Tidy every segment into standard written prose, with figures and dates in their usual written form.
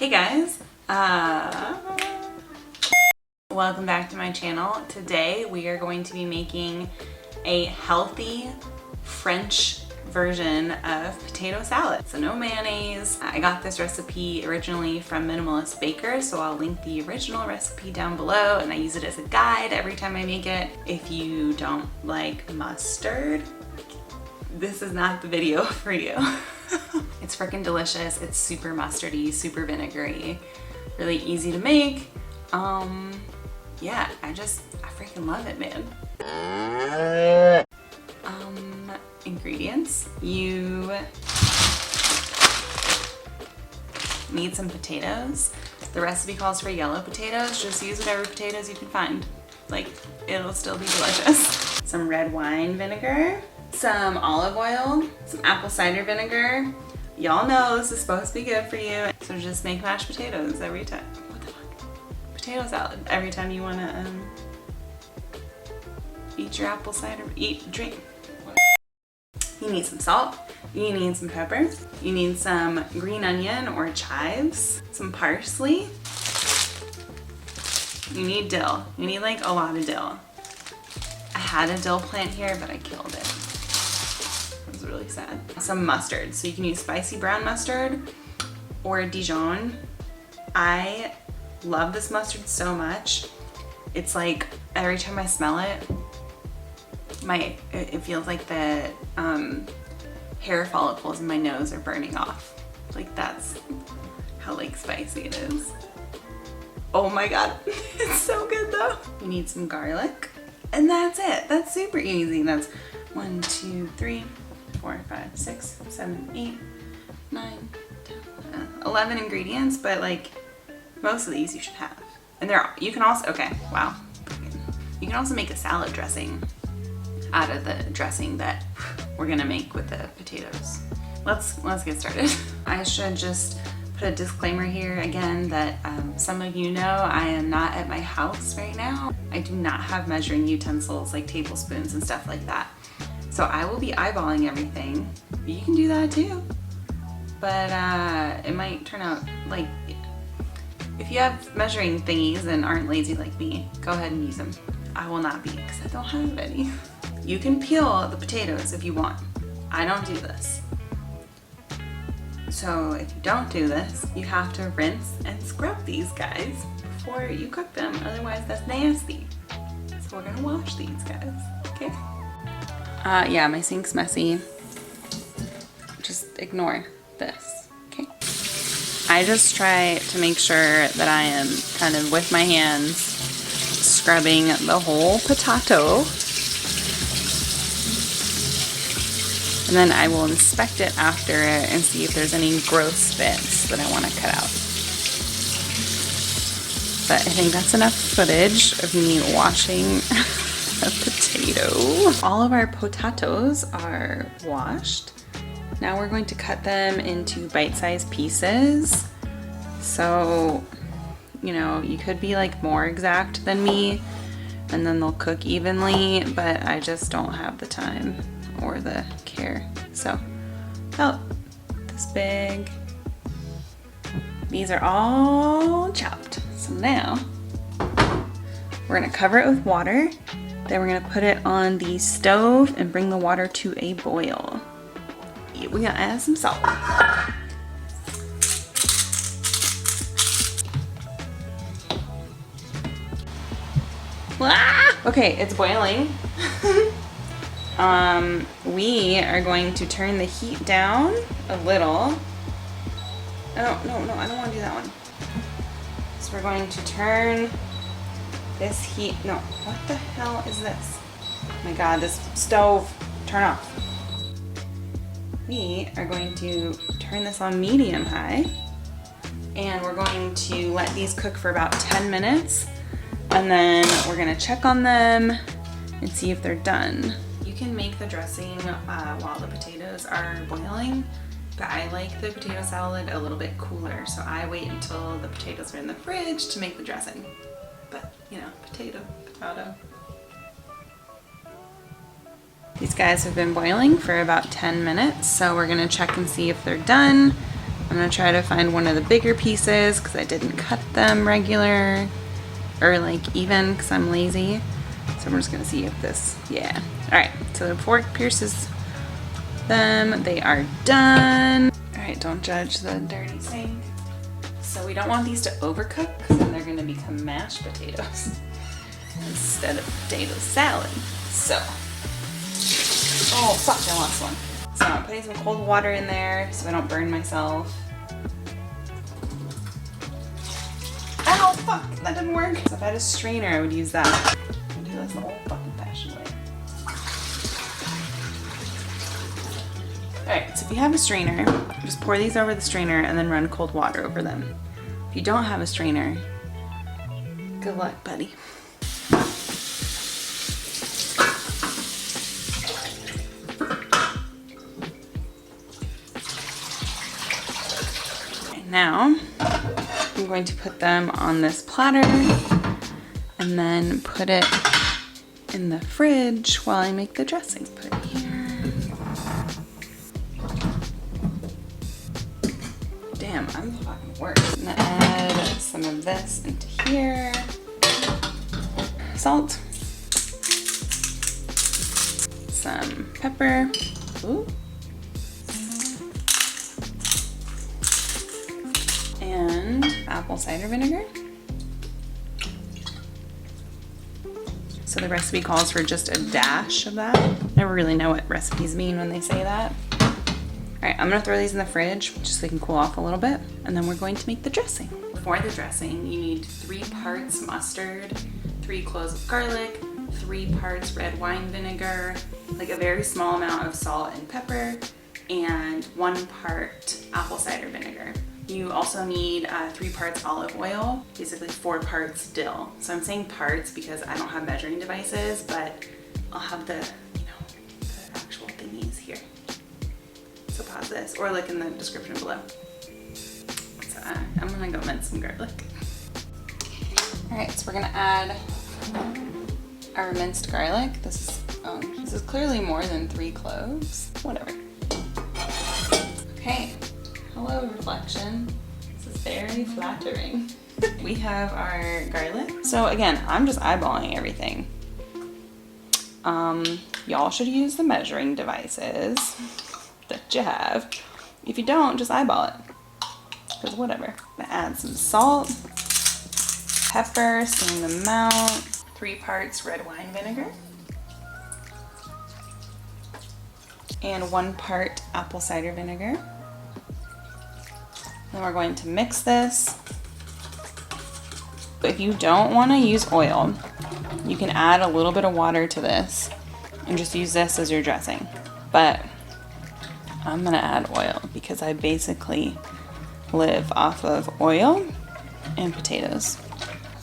Hey guys, welcome back to my channel. Today we are going to be making a healthy French version of potato salad. So no mayonnaise. I got this recipe originally from Minimalist Baker, so I'll link the original recipe down below, and I use it as a guide every time I make it. If you don't like mustard, this is not the video for you. It's freaking delicious. It's super mustardy, super vinegary, really easy to make. Yeah, I freaking love it, man. Ingredients. You need some potatoes. The recipe calls for yellow potatoes. Just use whatever potatoes you can find. Like, it'll still be delicious. Some red wine vinegar, some olive oil, some apple cider vinegar. Y'all know this is supposed to be good for you. So just make mashed potatoes every time. What the fuck? Potato salad every time you wanna eat your apple cider, drink. You need some salt, you need some pepper, you need some green onion or chives, some parsley, you need dill. You need like a lot of dill. I had a dill plant here, but I killed it. It was really sad. Some mustard, so you can use spicy brown mustard or Dijon. I love this mustard so much. It's like every time I smell it, it feels like the hair follicles in my nose are burning off. Like that's how like spicy it is. Oh my god, it's so good though. You need some garlic, and that's it. That's super easy. That's 1, 2, 3, 4, 5, 6, 7, 8, 9, 10, 11 ingredients, but like most of these you should have. And you can also, okay, wow. You can also make a salad dressing out of the dressing that we're gonna make with the potatoes. Let's get started. I should just put a disclaimer here again that some of you know I am not at my house right now. I do not have measuring utensils like tablespoons and stuff like that. So I will be eyeballing everything. You can do that too. But it might turn out like, if you have measuring thingies and aren't lazy like me, go ahead and use them. I will not be, because I don't have any. You can peel the potatoes if you want. I don't do this. So if you don't do this, you have to rinse and scrub these guys before you cook them. Otherwise that's nasty. So we're gonna wash these guys, okay? Yeah, my sink's messy. Just ignore this, okay? I just try to make sure that I am kind of with my hands scrubbing the whole potato. And then I will inspect it after and see if there's any gross bits that I want to cut out. But I think that's enough footage of me washing a potato. All of our potatoes are washed. Now we're going to cut them into bite-sized pieces. So, you know, you could be like more exact than me and then they'll cook evenly, but I just don't have the time or the care. So about this big. These are all chopped. So now we're gonna cover it with water. Then we're gonna put it on the stove and bring the water to a boil. We're gonna add some salt. Okay, it's boiling. We are going to turn the heat down a little. Oh, no, I don't want to do that one. So we're going to turn this heat, no, what the hell is this? Oh my god, this stove, turn off. We are going to turn this on medium high, and we're going to let these cook for about 10 minutes, and then we're gonna check on them and see if they're done. You can make the dressing while the potatoes are boiling, but I like the potato salad a little bit cooler, so I wait until the potatoes are in the fridge to make the dressing. But, you know, potato. These guys have been boiling for about 10 minutes, so we're gonna check and see if they're done. I'm gonna try to find one of the bigger pieces because I didn't cut them regular or like even because I'm lazy. So I'm just gonna see if this, yeah. All right, so the fork pierces them. They are done. All right, don't judge the dirty sink. So we don't want these to overcook because then they're gonna become mashed potatoes instead of potato salad. So, oh fuck, I lost one. So I'm putting some cold water in there so I don't burn myself. Ow, fuck, that didn't work. So if I had a strainer, I would use that. I'd do this the old fucking fashioned way. Alright, so if you have a strainer, just pour these over the strainer and then run cold water over them. If you don't have a strainer, good luck, buddy. Now, I'm going to put them on this platter and then put it in the fridge while I make the dressing. Put it here. Damn, I'm the fucking worst. I'm gonna add some of this into here. Salt. Some pepper. Ooh. And apple cider vinegar. So the recipe calls for just a dash of that. Never really know what recipes mean when they say that. All right, I'm gonna throw these in the fridge just so they can cool off a little bit, and then we're going to make the dressing. For the dressing, you need 3 parts mustard, 3 cloves of garlic, 3 parts red wine vinegar, like a very small amount of salt and pepper, and 1 part apple cider vinegar. You also need 3 parts olive oil, basically 4 parts dill. So I'm saying parts because I don't have measuring devices, but I'll have the, the actual thingies here. So pause this or look in the description below. So I'm gonna go mince some garlic. All right, so we're gonna add our minced garlic. This is clearly more than 3 cloves. Whatever. Okay. Hello, reflection. This is very flattering. We have our garlic. So again, I'm just eyeballing everything. Y'all should use the measuring devices that you have. If you don't, just eyeball it. Because whatever. I'm gonna add some salt, pepper, same amount, 3 parts red wine vinegar, and 1 part apple cider vinegar. Then we're going to mix this. If you don't want to use oil, you can add a little bit of water to this and just use this as your dressing. But I'm gonna add oil because I basically live off of oil and potatoes.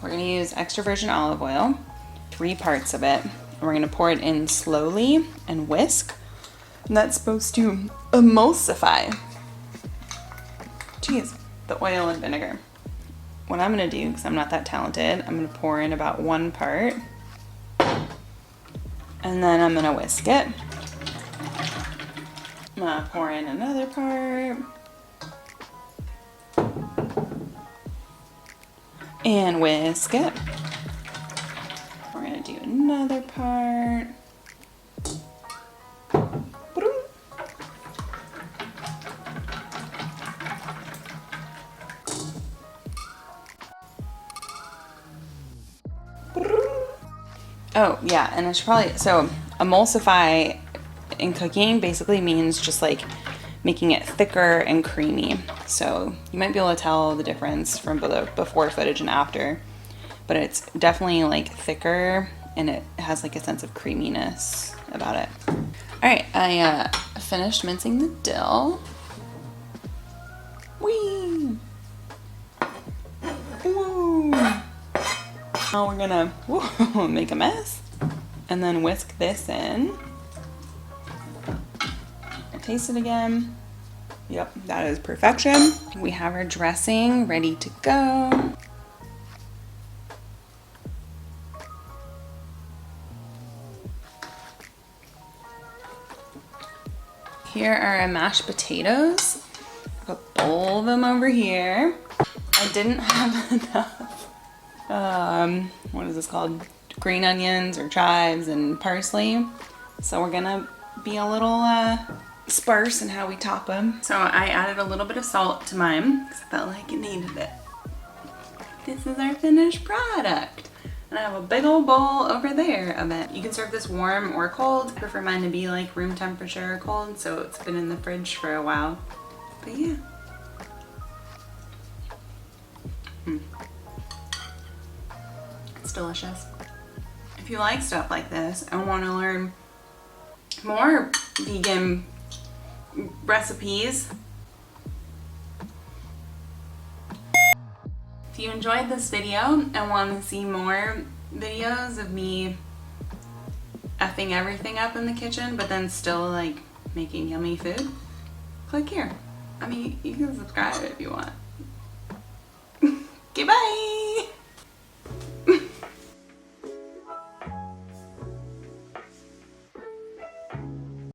We're gonna use extra virgin olive oil, 3 parts of it. And we're gonna pour it in slowly and whisk. And that's supposed to emulsify. Jeez, the oil and vinegar. What I'm gonna do, because I'm not that talented, I'm gonna pour in about 1 part. And then I'm gonna whisk it. I'm gonna pour in another part. And whisk it. We're gonna do another part. Oh yeah, and I should probably, so emulsify in cooking basically means just like making it thicker and creamy. So you might be able to tell the difference from the before footage and after, but it's definitely like thicker and it has like a sense of creaminess about it. All right, I finished mincing the dill. Whee! Woo! Now we're gonna make a mess and then whisk this in. Taste it again. Yep, that is perfection. We have our dressing ready to go. Here are our mashed potatoes. Put both of them over here. I didn't have enough, what is this called? Green onions or chives and parsley. So we're gonna be a little sparse in how we top them. So I added a little bit of salt to mine because I felt like it needed it. This is our finished product. And I have a big old bowl over there of it. You can serve this warm or cold. I prefer mine to be like room temperature or cold, so it's been in the fridge for a while. But yeah. It's delicious. If you like stuff like this and want to learn more vegan recipes, if you enjoyed this video and want to see more videos of me effing everything up in the kitchen but then still like making yummy food, click here. I mean, you can subscribe if you want.